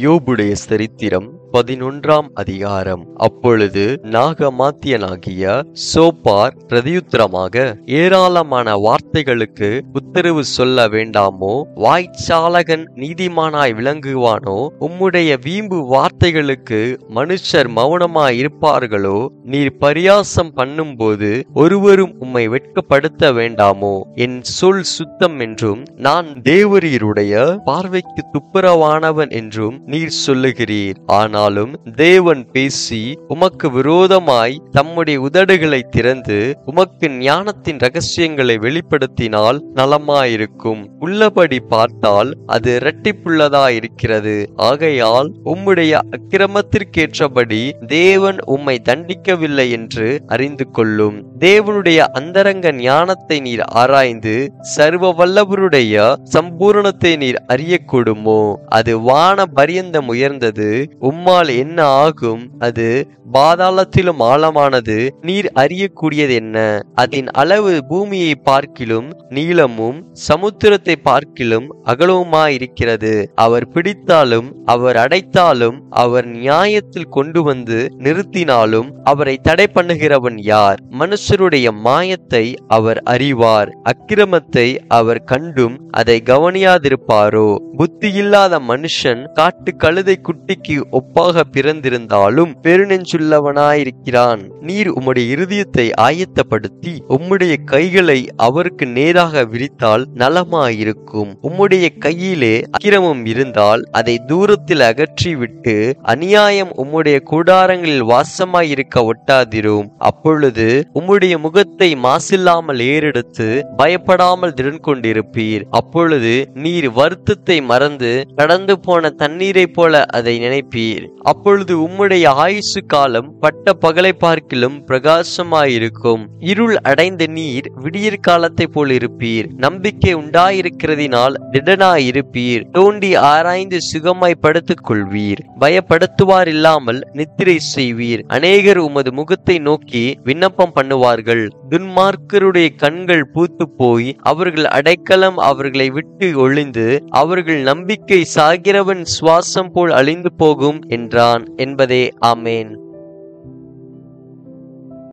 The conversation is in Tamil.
யோபுடைய சரித்திரம் 11ஆம் அதிகாரம். அப்பொழுது நாகமாத்தியனாகிய சோப்பார் பிரதியுத்தரமாக, ஏராளமான வார்த்தைகளுக்கு உத்தரவு சொல்ல வேண்டாமோ? வாய்ச்சாலகன் நீதிமானாய் விளங்குவானோ? உம்முடைய வீம்பு வார்த்தைகளுக்கு மனுஷர் மௌனமாய் இருப்பார்களோ? நீர் பரியாசம் பண்ணும்போது ஒருவரும் உம்மை வெட்கப்படுத்த வேண்டாமோ? என் சொல் சுத்தம் என்றும் நான் தேவரீருடைய பார்வைக்கு துப்புரவானவன் என்றும் நீர் சொல்லுகிறீர். ஆனாலும் தேவன் பேசி உமக்கு விரோதமாய் தம்முடைய உதடுகளை திறந்து உமக்கு ஞானத்தின் ரகசியங்களை வெளிப்படுத்தினால் நலமாயிருக்கும். உள்ளபடி பார்த்தால் அது இரட்டிப்புள்ளதாயிருக்கிறது. ஆகையால் உம்முடைய அக்கிரமத்திற்கேற்றபடி தேவன் உம்மை தண்டிக்கவில்லை என்று அறிந்து கொள்ளும். தேவனுடைய அந்தரங்க ஞானத்தை நீர் ஆராய்ந்து சர்வ வல்லவருடைய சம்பூரணத்தை நீர் அறியக்கூடுமோ? அது வான பரியந்தம் உயர்ந்தது. உம்மால் என்ன ஆகும்? அது பாதாளத்திலும் ஆழமானது. நீர் அறியக்கூடியது என்ன? அதன் அளவு பூமியை பார்க்கிலும் நீளமும் சமுத்திரத்தை பார்க்கிலும் அகலவுமாயிருக்கிறது. அவர் பிடித்தாலும் அவர் அடைத்தாலும் அவர் நியாயத்தில் கொண்டு வந்து நிறுத்தினாலும் அவரை தடை பண்ணுகிறவன் யார்? மனுஷருடைய மாயத்தை அவர் அறிவார். அக்கிரமத்தை அவர் கண்டும் அதை கவனியாதிருப்பாரோ? புத்தியில்லாத மனுஷன் காட்டு கழுதை குட்டிக்கு ஒப்பாக பிறந்திருந்தாலும் பெருநெஞ்சுள்ளவனாயிருக்கிறான். நீர் உம்முடைய இருதயத்தை ஆயத்தப்படுத்தி உம்முடைய கைகளை அவருக்கு நேராக விரித்தால் நலமாயிருக்கும். உம்முடைய கையிலே அக்கிரமம் இருந்தால் அதை தூரத்தில் அகற்றிவிட்டு அநியாயம் உம்முடைய கூடாரங்களில் வாசமாயிருக்க ஒட்டாதிரும். அப்பொழுது உம்முடைய முகத்தை மாசில்லாமல் ஏறெடுத்து பயப்படாமல் திடன் கொண்டிருப்பீர். அப்பொழுது நீர் வருத்தத்தை மறந்து கடந்து போன தண்ணீரை போல அதை நினைப்பீர். அப்பொழுது உம்முடைய ஆயுசு காலம் பட்ட பகலை பார்க்கிலும் பிரகாசமாயிருக்கும். இருள் அடைந்த நீர் விடியற் காலத்தை போல் இருப்பீர். நம்பிக்கை உண்டாயிருக்கிறதினால் திடனாயிருப்பீர். தோண்டி ஆராய்ந்து சுகமாய் படுத்துக் கொள்வீர். பயப்படுத்துவார் இல்லாமல் நித்திரை செய்வீர். அநேகர் உமது முகத்தை நோக்கி விண்ணப்பம் பண்ணுவார்கள். துன்மார்க்கருடைய கண்கள் பூத்து போய் அவர்கள் அடைக்கலம் அவர்களை விட்டு ஒளிந்து அவர்கள் நம்பிக்கை சாகிறவன் சுவாசம் போல் அழிந்து போகும் என்றான் என்பதே. ஆமேன்.